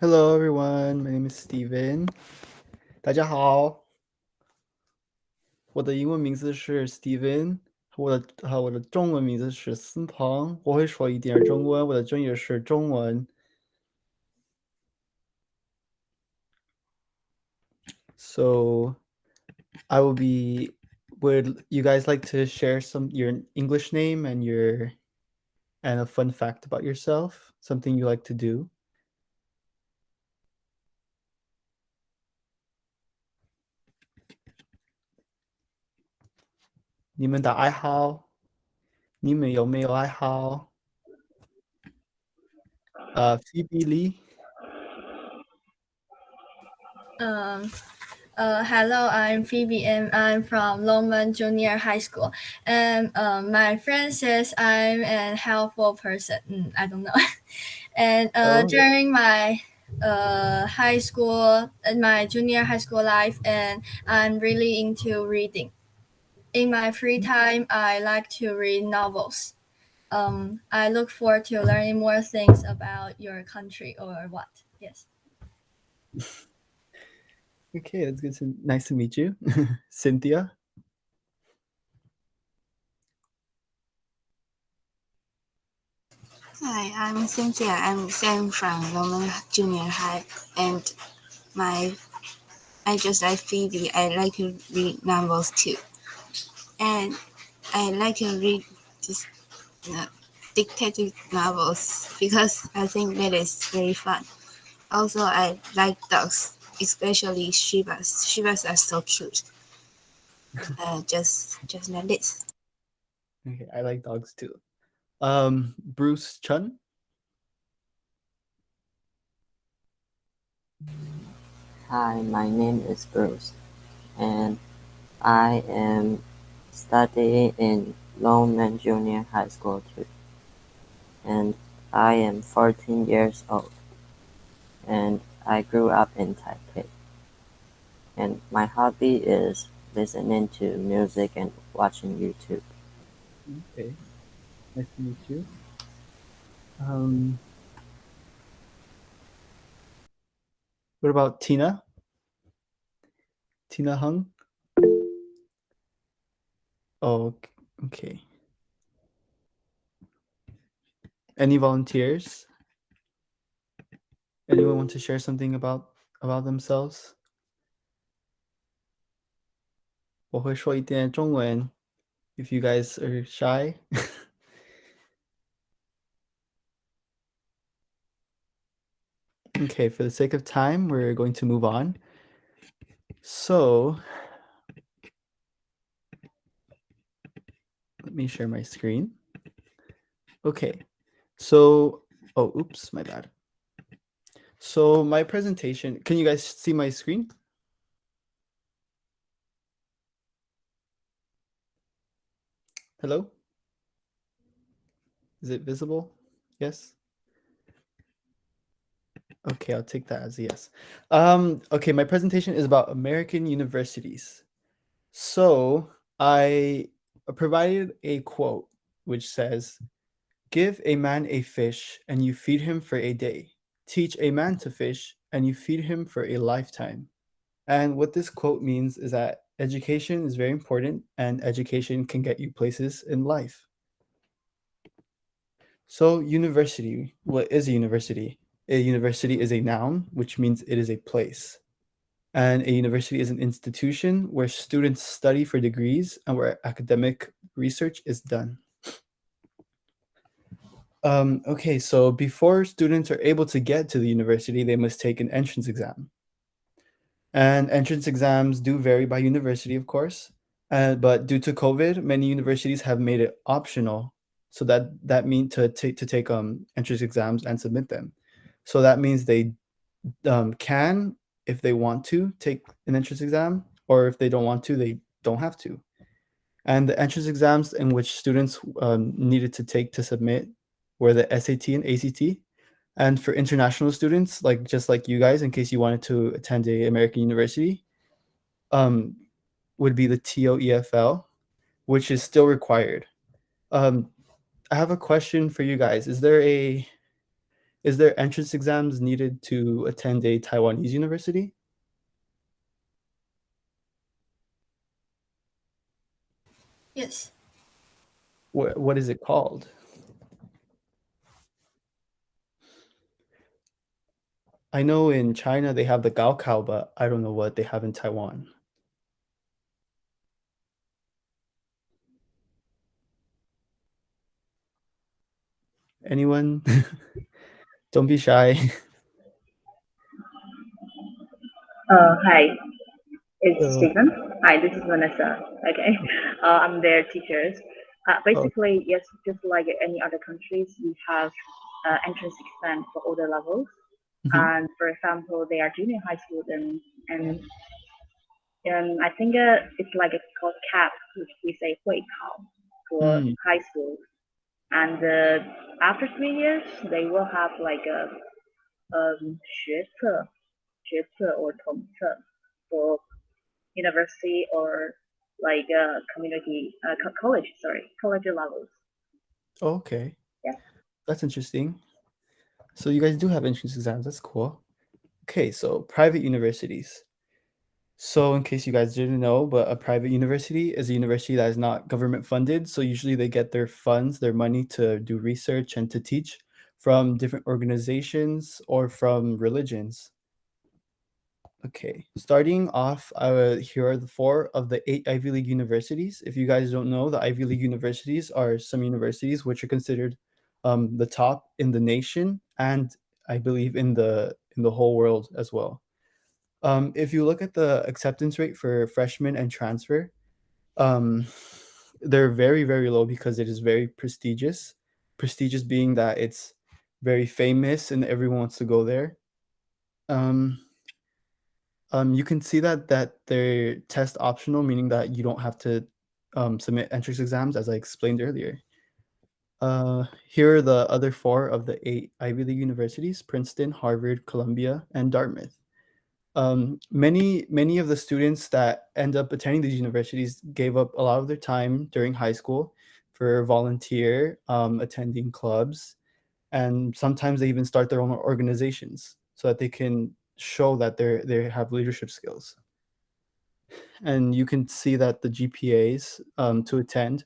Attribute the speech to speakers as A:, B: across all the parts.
A: Hello everyone, my name is Steven. 大家好，我的英文名字是 Steven，我的中文名字是思鹏。我会说一点中文，我的专业是中文。So I will be. Would you guys like to share your English name and a fun fact about yourself? Something you like to do? 你们的爱好？你们有没有爱好？Phoebe Lee.
B: Um, Hello, I'm Phoebe and I'm from Longman Junior High School. And my friend says I'm a helpful person. I don't know. And
A: Oh,
B: during my high school, my junior high school life, and I'm really into reading. In my free time, I like to read novels. I look forward to learning more things about your country or what. Yes.
A: okay, that's good. Nice to meet you, Cynthia.
C: Hi, I'm Cynthia. I'm Sam from Roman Junior High, and my I just like Phoebe. I like to read novels too, and I like to read this detective novels because I think that is very fun. Also, I like dogs, especially Shibas. Shibas are so cute. Just like this.
A: Okay, I like dogs too. Bruce Chun.
D: Hi, my name is Bruce, and I am studying in Longman Junior High School too. And I am 14 years old, and I grew up in Taipei. And my hobby is listening to music and watching YouTube.
A: Okay, nice to meet you. Um, what about Tina? Tina Hung. Oh, okay. Any volunteers? Anyone want to share something about themselves? 我会说一点中文 if you guys are shy. Okay, for the sake of time, we're going to move on. So, let me share my screen. Okay, so, oh, oops, my bad. So my presentation, can you guys see my screen? Hello? Is it visible? Yes? Okay, I'll take that as a yes. Okay, my presentation is about American universities. So I provided a quote which says, "Give a man a fish and you feed him for a day. Teach a man to fish and you feed him for a lifetime." And what this quote means is that education is very important and education can get you places in life. So, university, what is a university? A university is a noun, which means it is a place. And a university is an institution where students study for degrees and where academic research is done. Okay, so before students are able to get to the university, they must take an entrance exam. And entrance exams do vary by university, of course. But due to COVID, many universities have made it optional. So that means to take entrance exams and submit them. So that means they can, if they want to, take an entrance exam, or if they don't want to, they don't have to. And the entrance exams in which students needed to take to submit were the SAT and ACT. And for international students, like just like you guys, in case you wanted to attend a American university, um, would be the TOEFL, which is still required. I have a question for you guys. Is there entrance exams needed to attend a Taiwanese university?
B: Yes.
A: What is it called? I know in China they have the Gaokao, but I don't know what they have in Taiwan. Anyone? Don't be shy.
E: Hi, it's
A: Uh,
E: Stephen. Hi, this is Vanessa. Okay, I'm their teachers.
A: oh,
E: Basically, yes, just like any other countries, we have entrance exam for all the levels.
A: mhm.
E: And for example, they are junior high school, and I think it's like it's called CAP, which we say 会考 for
A: Mm,
E: high school. And after 3 years, they will have like a 学测 or 统测 for university or like community college levels.
A: okay.
E: Yeah.
A: That's interesting. So you guys do have entrance exams. That's cool. Okay, so private universities. So in case you guys didn't know, but a private university is a university that is not government funded. So usually they get their funds, their money to do research and to teach from different organizations or from religions. Okay, starting off, here are the 4 of the 8 Ivy League universities. If you guys don't know, the Ivy League universities are some universities which are considered the top in the nation and I believe in the whole world as well. If you look at the acceptance rate for freshmen and transfer, um, they're very, very low because it is very prestigious. Prestigious being that it's very famous and everyone wants to go there. Um, you can see that they're test optional, meaning that you don't have to submit entrance exams, as I explained earlier. Here are the other 4 of the 8 Ivy League universities: Princeton, Harvard, Columbia, and Dartmouth. Many of the students that end up attending these universities gave up a lot of their time during high school for volunteer, attending clubs, and sometimes they even start their own organizations so that they can show that they have leadership skills. And you can see that the GPAs to attend,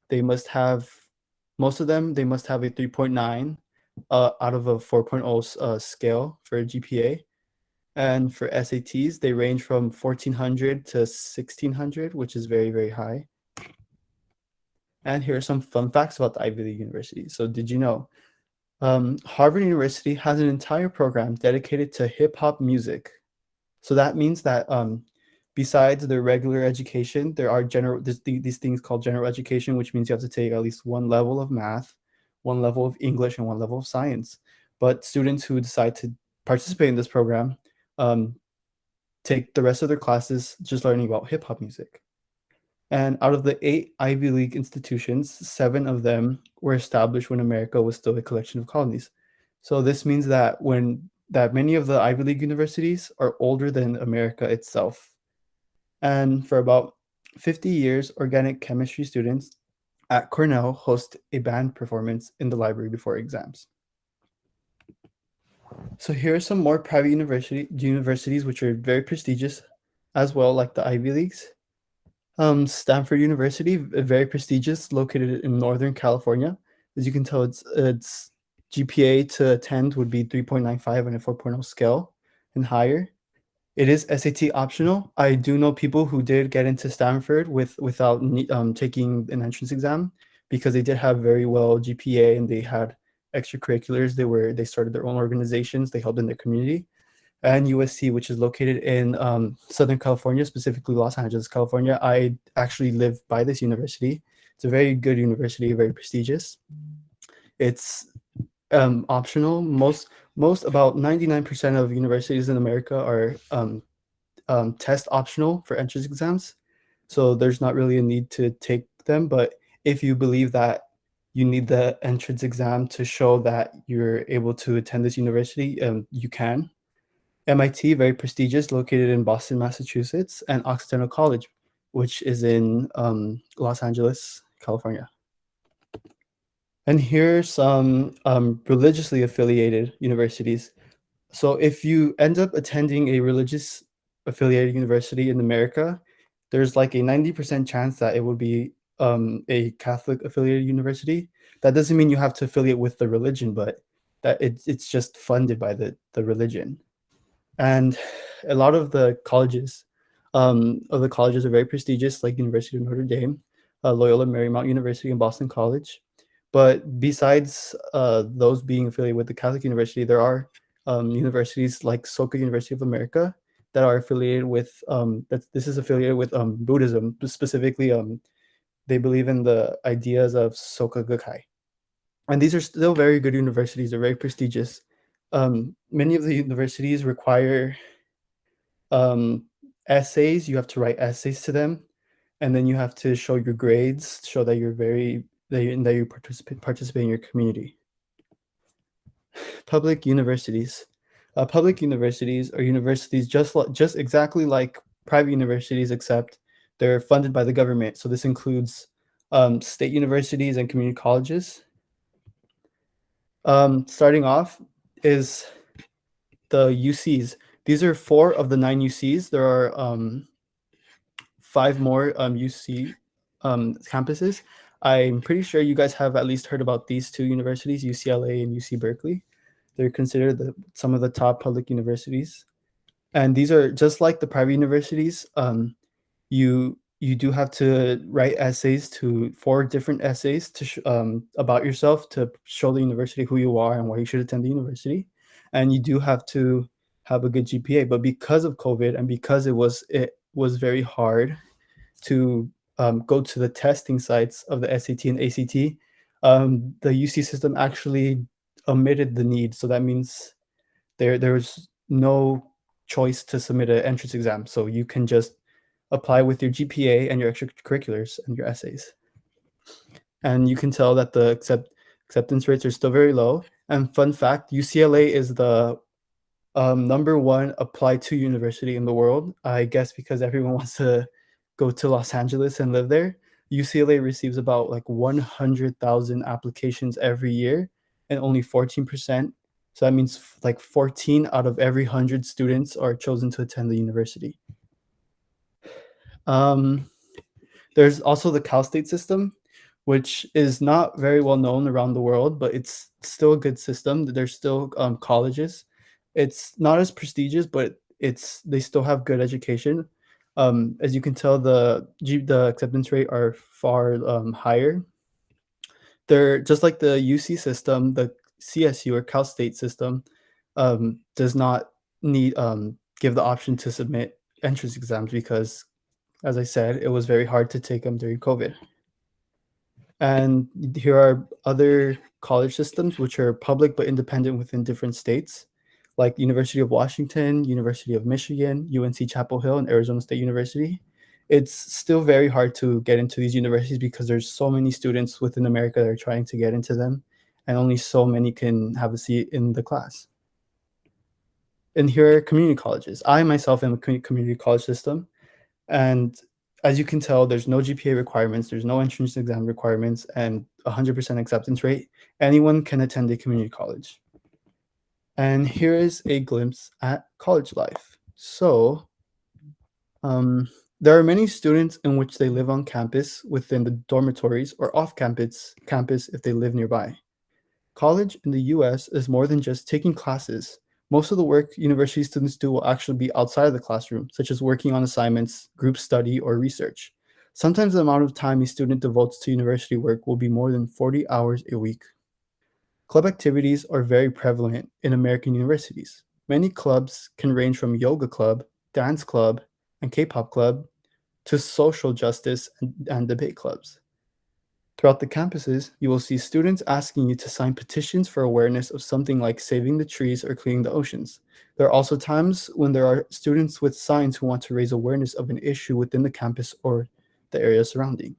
A: they must have most of them. They must have a 3.9 out of a 4.0 scale for a GPA. And for SATs, they range from 1400 to 1600, which is very, very high. And here are some fun facts about the Ivy League universities. So, did you know Harvard University has an entire program dedicated to hip hop music? So that means that besides their regular education, there are these things called general education, which means you have to take at least one level of math, one level of English, and one level of science. But students who decide to participate in this program um, take the rest of their classes just learning about hip hop music. And out of the 8 Ivy League institutions, 7 of them were established when America was still a collection of colonies. So this means that many of the Ivy League universities are older than America itself. And for about 50 years, organic chemistry students at Cornell host a band performance in the library before exams. So here are some more private universities which are very prestigious as well, like the Ivy Leagues. Stanford University, very prestigious, located in Northern California. As you can tell, its GPA to attend would be 3.95 on a 4.0 scale and higher. It is SAT optional. I do know people who did get into Stanford without taking an entrance exam because they did have very well GPA and they had extracurriculars. They started their own organizations. They helped in their community. And USC, which is located in Southern California, specifically Los Angeles, California. I actually live by this university. It's a very good university, very prestigious. It's optional. Most about 99% of universities in America are test optional for entrance exams. So there's not really a need to take them. But if you believe that you need the entrance exam to show that you're able to attend this university, you can. MIT, very prestigious, located in Boston, Massachusetts, and Occidental College, which is in Los Angeles, California. And here are some religiously affiliated universities. So if you end up attending a religious affiliated university in America, there's like a 90% chance that it will be a Catholic affiliated university. That doesn't mean you have to affiliate with the religion, but that it's just funded by the religion. And a lot of the colleges are very prestigious, like University of Notre Dame, Loyola Marymount University, and Boston College. But besides those being affiliated with the Catholic University, there are universities like Soka University of America that are affiliated with this is affiliated with Buddhism. Specifically, they believe in the ideas of Soka Gakkai. And these are still very good universities. They're very prestigious. Many of the universities require essays. You have to write essays to them, and then you have to show your grades, show that you're that you participate in your community. Public universities. Public universities are universities just exactly like private universities, except they're funded by the government. So this includes state universities and community colleges. Starting off is the UCs. These are 4 of the 9 UCs. There are 5 more UC campuses. I'm pretty sure you guys have at least heard about these 2 universities, UCLA and UC Berkeley. They're considered some of the top public universities. And these are just like the private universities. You do have to write essays 4 different essays about yourself to show the university who you are and why you should attend the university. And you do have to have a good GPA. But because of COVID and because it was very hard to go to the testing sites of the SAT and ACT, the UC system actually omitted the need. So that means there was no choice to submit an entrance exam. So you can just apply with your GPA and your extracurriculars and your essays. And you can tell that the acceptance rates are still very low. And fun fact, UCLA is the #1 applied to university in the world. I guess because everyone wants to go to Los Angeles and live there. UCLA receives about like 100,000 applications every year, and only 14%. So that means like 14 out of every 100 students are chosen to attend the university. There's also the Cal State system, which is not very well known around the world, but it's still a good system. There's still colleges. It's not as prestigious, but they still have good education. As you can tell, the acceptance rate are far higher. They're just like the UC system. The CSU or Cal State system does not need give the option to submit entrance exams because, as I said, it was very hard to take them during COVID. And here are other college systems which are public but independent within different states, like University of Washington, University of Michigan, UNC Chapel Hill, and Arizona State University. It's still very hard to get into these universities because there's so many students within America that are trying to get into them, and only so many can have a seat in the class. And here are community colleges. I myself am a community college system, and as you can tell, there's no GPA requirements, there's no entrance exam requirements, and 100% acceptance rate. Anyone can attend a community college. And here is a glimpse at college life. So there are many students in which they live on campus within the dormitories or off campus if they live nearby. College in the US is more than just taking classes. Most of the work university students do will actually be outside of the classroom, such as working on assignments, group study, or research. Sometimes the amount of time a student devotes to university work will be more than 40 hours a week. Club activities are very prevalent in American universities. Many clubs can range from yoga club, dance club, and K-pop club to social justice and debate clubs. Throughout the campuses, you will see students asking you to sign petitions for awareness of something like saving the trees or cleaning the oceans. There are also times when there are students with signs who want to raise awareness of an issue within the campus or the area surrounding.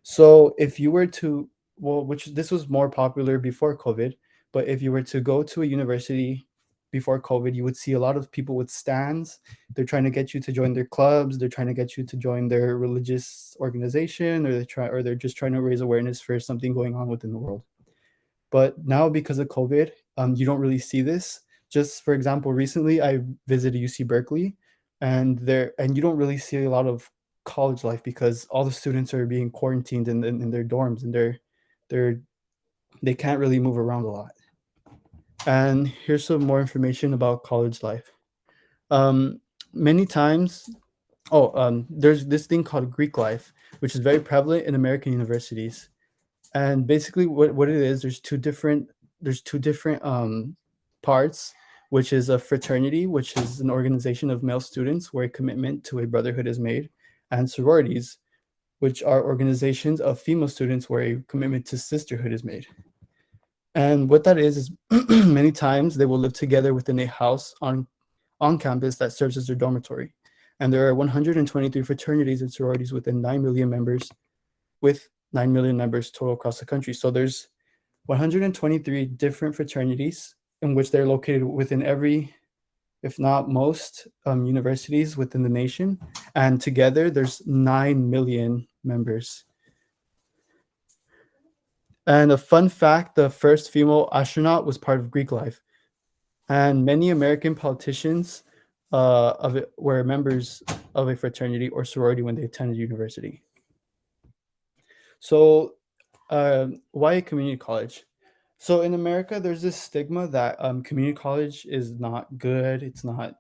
A: So if you were to, which this was more popular before COVID, but if you were to go to a university before COVID, you would see a lot of people with stands. They're trying to get you to join their clubs. They're trying to get you to join their religious organization, or they're just trying to raise awareness for something going on within the world. But now because of COVID, you don't really see this. Just for example, recently I visited UC Berkeley, and you don't really see a lot of college life because all the students are being quarantined in their dorms, and they can't really move around a lot. And here's some more information about college life. Many times, there's this thing called Greek life, which is very prevalent in American universities. And basically, what it is, there's two different parts, which is a fraternity, which is an organization of male students where a commitment to a brotherhood is made, and sororities, which are organizations of female students where a commitment to sisterhood is made. And what that is many times they will live together within a house on campus that serves as their dormitory. And there are 123 fraternities and sororities within 9 million members, with 9 million members total across the country. So there's 123 different fraternities in which they're located within every, if not most, universities within the nation. And together there's 9 million members. And a fun fact, the first female astronaut was part of Greek life. And many American politicians were members of a fraternity or sorority when they attended university. So why a community college? So in America, there's this stigma that community college is not good. It's not,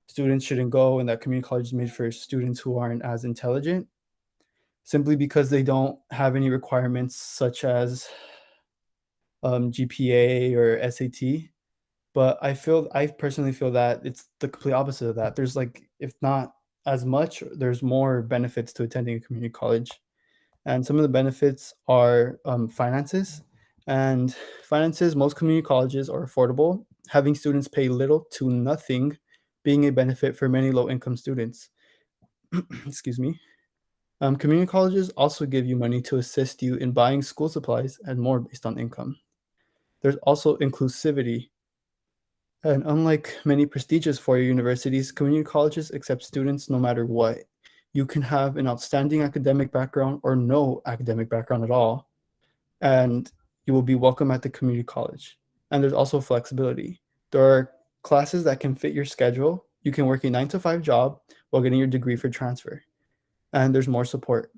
A: students shouldn't go, and that community college is made for students who aren't as intelligent, simply because they don't have any requirements such as GPA or SAT. But I personally feel that it's the complete opposite of that. There's like, if not as much, there's more benefits to attending a community college. And some of the benefits are finances. And finances, most community colleges are affordable, having students pay little to nothing, being a benefit for many low-income students. Excuse me. Community colleges also give you money to assist you in buying school supplies and more based on income. There's also inclusivity. And unlike many prestigious four-year universities, community colleges accept students no matter what. You can have an outstanding academic background or no academic background at all, and you will be welcome at the community college. And there's also flexibility. There are classes that can fit your schedule. You can work a 9-to-5 job while getting your degree for transfer. And there's more support.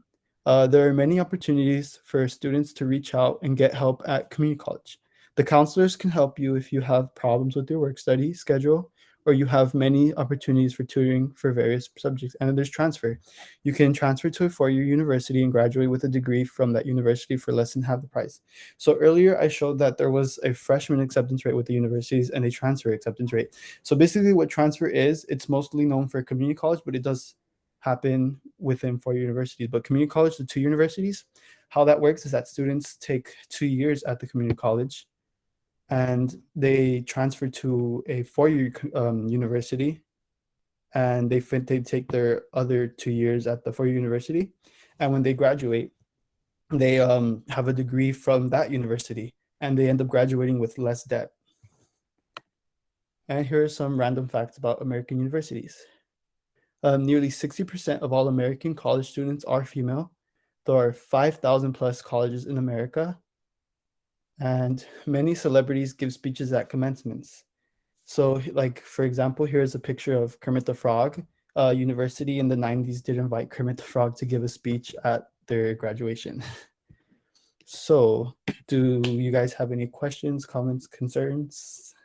A: There are many opportunities for students to reach out and get help at community college. The counselors can help you if you have problems with your work study schedule, or you have many opportunities for tutoring for various subjects. And then there's transfer. You can transfer to a four-year university and graduate with a degree from that university for less than half the price. So earlier I showed that there was a freshman acceptance rate with the universities and a transfer acceptance rate. So basically what transfer is, it's mostly known for community college, but it does happen within four-year universities. But community college, the two universities, how that works is that students take 2 years at the community college, and they transfer to a four-year university, and they take their other 2 years at the four-year university. And when they graduate, they have a degree from that university, and they end up graduating with less debt. And here are some random facts about American universities. Nearly 60% of all American college students are female. There are 5,000 plus colleges in America, and many celebrities give speeches at commencements. So like, for example, here's a picture of Kermit the Frog. University in the 90s did invite Kermit the Frog to give a speech at their graduation. So do you guys have any questions, comments, concerns?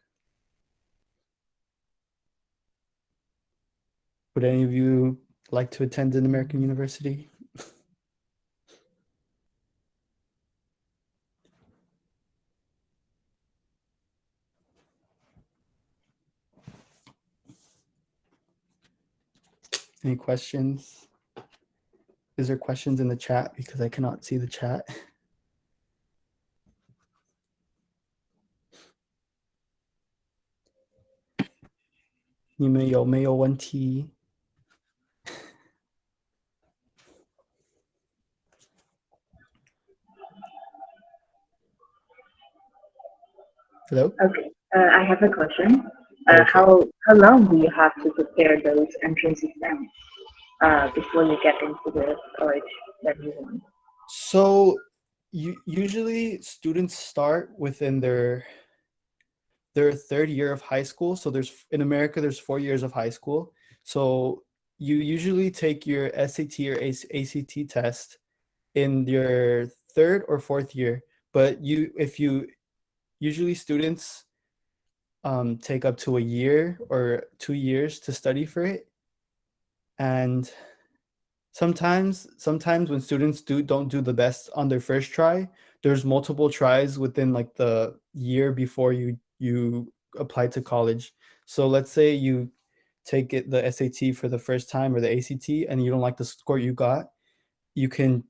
A: Would any of you like to attend an American university? Any questions? Is there questions in the chat? Because I cannot see the chat. 你们有没有问题? Hello?
E: Okay, I have a question.
A: Okay.
E: How long do you have to prepare those entrance exams before you get into the college that you want?
A: So Usually students start within their third year of high school. So in America, there's 4 years of high school. So you usually take your SAT or ACT test in your third or fourth year. But if you usually students take up to a year or 2 years to study for it. And sometimes when students don't do the best on their first try, there's multiple tries within like the year before you apply to college. So let's say you take the SAT for the first time or the ACT and you don't like the score you got, you can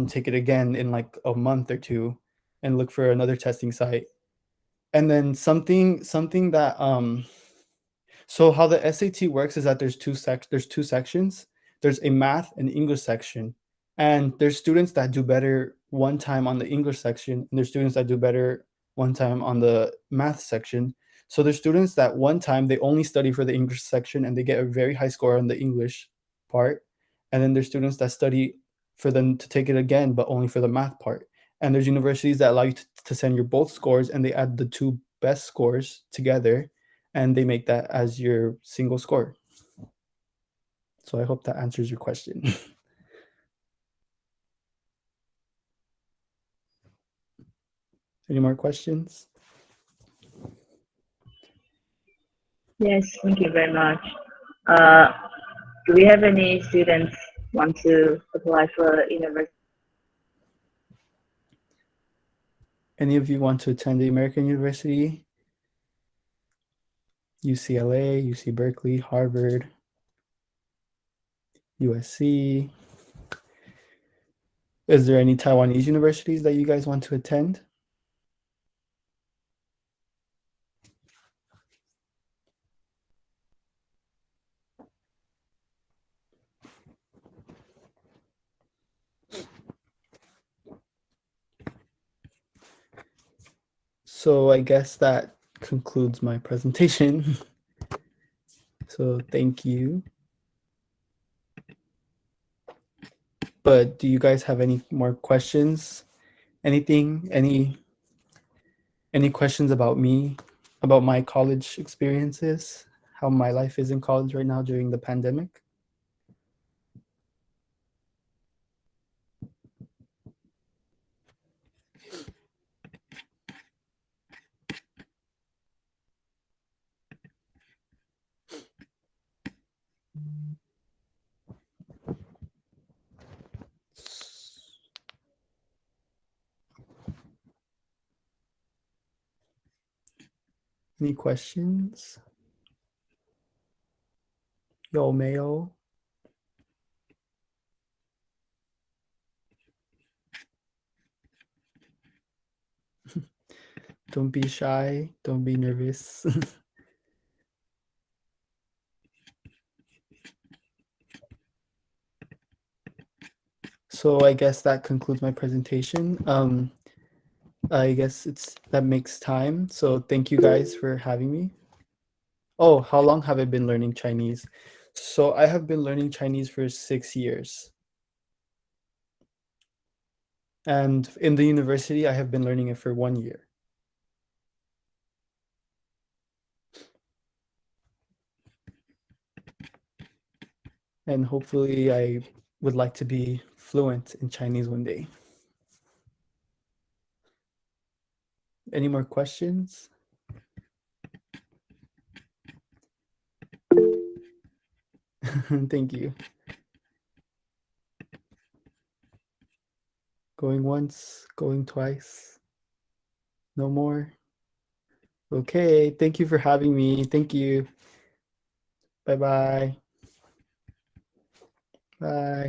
A: take it again in like a month or two and look for another testing site. And then something that so how the SAT works is that there's two sections. There's a math and English section. And there's students that do better one time on the English section, and there's students that do better one time on the math section. So there's students that one time they only study for the English section and they get a very high score on the English part. And then there's students that study for them to take it again, but only for the math part. And there's universities that allow you to send your both scores and they add the two best scores together and they make that as your single score. So I hope that answers your question. Any more questions?
E: Yes, thank you very much. Do we have any students want to apply for university?
A: Any of you want to attend the American University? UCLA, UC Berkeley, Harvard, USC. Is there any Taiwanese universities that you guys want to attend? So I guess that concludes my presentation. So thank you. But do you guys have any more questions? Anything? Any questions about me, about my college experiences, how my life is in college right now during the pandemic? Any questions? Yo, Mayo. Don't be shy. Don't be nervous. So I guess that concludes my presentation. I guess that makes time. So thank you guys for having me. Oh, how long have I been learning Chinese? So I have been learning Chinese for 6 years. And in the university, I have been learning it for 1 year. And hopefully I would like to be fluent in Chinese one day. Any more questions? Thank you. Going once, going twice. No more. Okay, thank you for having me. Thank you. Bye-bye. Bye.